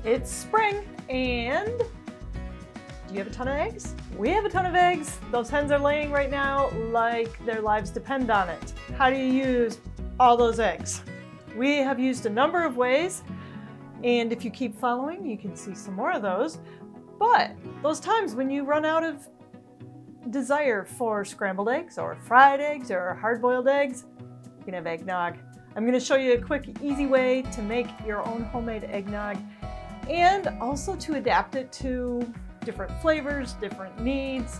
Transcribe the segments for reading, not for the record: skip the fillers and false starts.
It's spring, and do you have a ton of eggs? We have a ton of eggs. Those hens are laying right now like their lives depend on it. How do you use all those eggs? We have used a number of ways, and if you keep following, you can see some more of those. But those times when you run out of desire for scrambled eggs or fried eggs or hard-boiled eggs, you can have eggnog. I'm going to show you a quick, easy way to make your own homemade eggnog and also to adapt it to different flavors, different needs.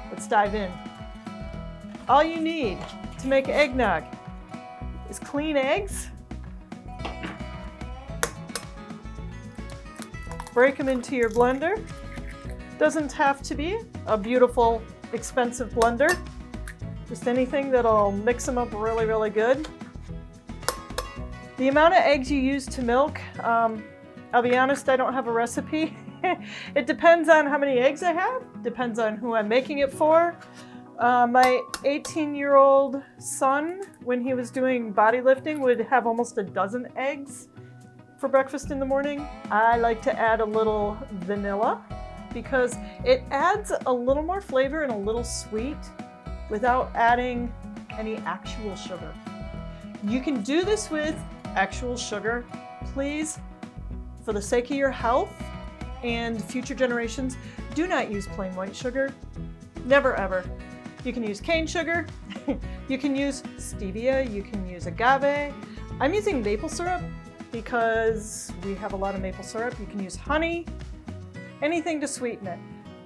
Let's dive in. All you need to make eggnog is clean eggs. Break them into your blender. Doesn't have to be a beautiful, expensive blender. Just anything that'll mix them up really, really good. The amount of eggs you use to milk, I'll be honest, I don't have a recipe. It depends on how many eggs I have, depends on who I'm making it for. My 18-year-old son, when he was doing bodylifting, would have almost a dozen eggs for breakfast in the morning. I like to add a little vanilla because it adds a little more flavor and a little sweet without adding any actual sugar. You can do this with actual sugar. Please, for the sake of your health and future generations, do not use plain white sugar. Never ever. You can use cane sugar, you can use stevia, you can use agave. I'm using maple syrup because we have a lot of maple syrup. You can use honey, anything to sweeten it.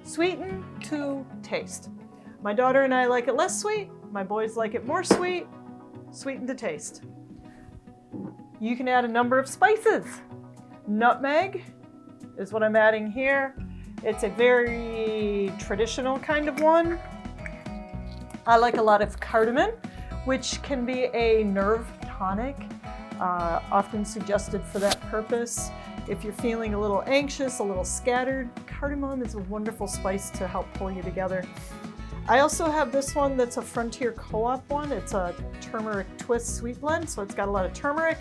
Sweeten to taste. My daughter and I like it less sweet. My boys like it more sweet. Sweeten to taste. You can add a number of spices. Nutmeg is what I'm adding here. It's a very traditional kind of one. I like a lot of cardamom, which can be a nerve tonic, often suggested for that purpose. If you're feeling a little anxious, a little scattered, cardamom is a wonderful spice to help pull you together. I also have this one that's a Frontier Co-op one. It's a turmeric twist sweet blend, so it's got a lot of turmeric,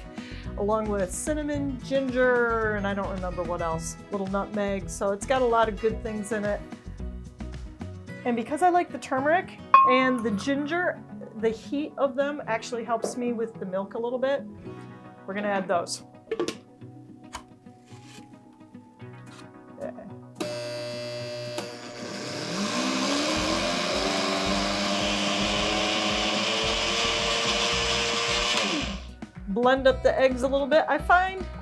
along with cinnamon, ginger, and I don't remember what else, little nutmeg. So it's got a lot of good things in it. And because I like the turmeric and the ginger, the heat of them actually helps me with the milk a little bit. We're gonna add those. Blend up the eggs a little bit. I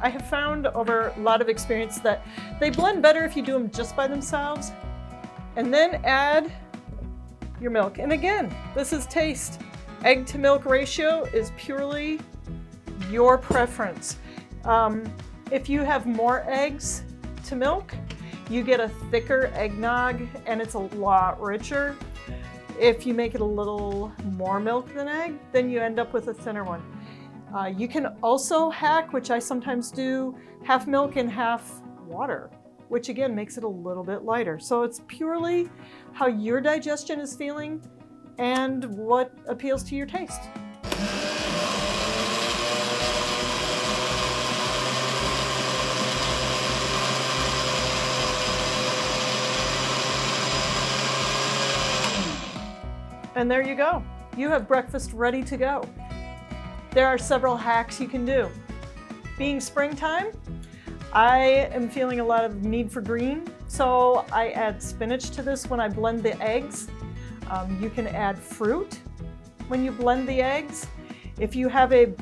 have found over a lot of experience that they blend better if you do them just by themselves. And then add your milk. And again, this is taste. Egg to milk ratio is purely your preference. If you have more eggs to milk, you get a thicker eggnog and it's a lot richer. If you make it a little more milk than egg, then you end up with a thinner one. You can also hack, which I sometimes do, half milk and half water, which again makes it a little bit lighter. So it's purely how your digestion is feeling and what appeals to your taste. And there you go. You have breakfast ready to go. There are several hacks you can do. Being springtime, I am feeling a lot of need for green, so I add spinach to this when I blend the eggs. You can add fruit when you blend the eggs. If you have a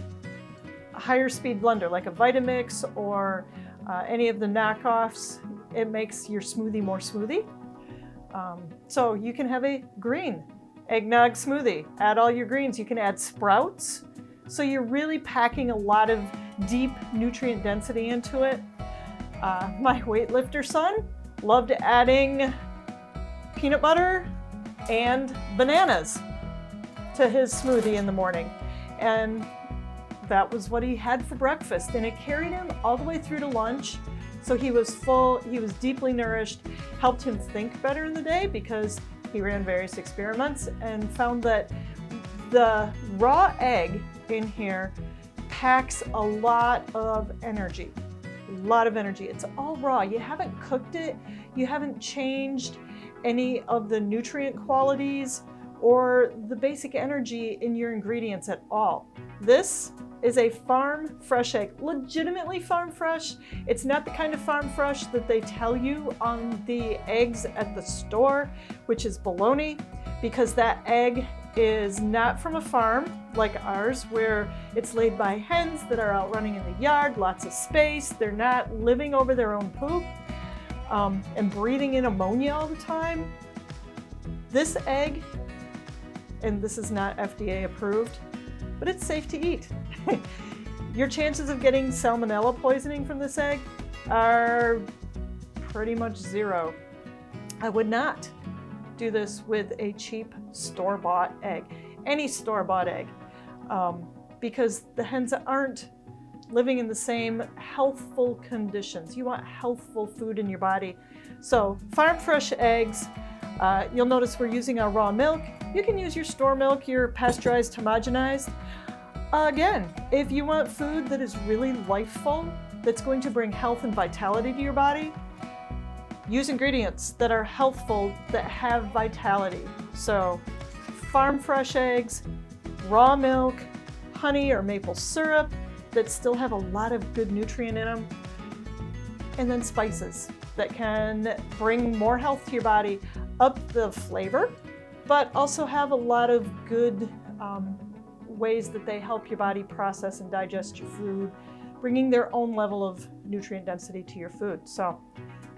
higher speed blender like a Vitamix or any of the knockoffs, it makes your smoothie more smoothie. So you can have a green eggnog smoothie. Add all your greens. You can add sprouts. So you're really packing a lot of deep nutrient density into it. My weightlifter son loved adding peanut butter and bananas to his smoothie in the morning. And that was what he had for breakfast. And it carried him all the way through to lunch. So he was full, he was deeply nourished, helped him think better in the day because he ran various experiments and found that the raw egg in here packs a lot of energy. a lot of energy. It's all raw. You haven't cooked it. You haven't changed any of the nutrient qualities or the basic energy in your ingredients at all. This is a farm fresh egg, legitimately farm fresh. It's not the kind of farm fresh that they tell you on the eggs at the store, which is baloney, because that egg is not from a farm like ours, where it's laid by hens that are out running in the yard, lots of space. They're not living over their own poop and breathing in ammonia all the time. This egg, and this is not FDA approved, but it's safe to eat. Your chances of getting salmonella poisoning from this egg are pretty much zero. I would not do this with a cheap store-bought egg, any store-bought egg, because the hens aren't living in the same healthful conditions. You want healthful food in your body. So farm fresh eggs, you'll notice we're using our raw milk. You can use your store milk, your pasteurized, homogenized. Again, if you want food that is really lifeful, that's going to bring health and vitality to your body, use ingredients that are healthful, that have vitality. So farm fresh eggs, raw milk, honey or maple syrup that still have a lot of good nutrient in them, and then spices that can bring more health to your body, up the flavor, but also have a lot of good ways that they help your body process and digest your food, bringing their own level of nutrient density to your food. So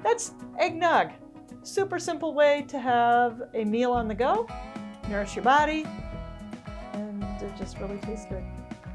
that's eggnog. Super simple way to have a meal on the go, nourish your body, and it just really tastes good.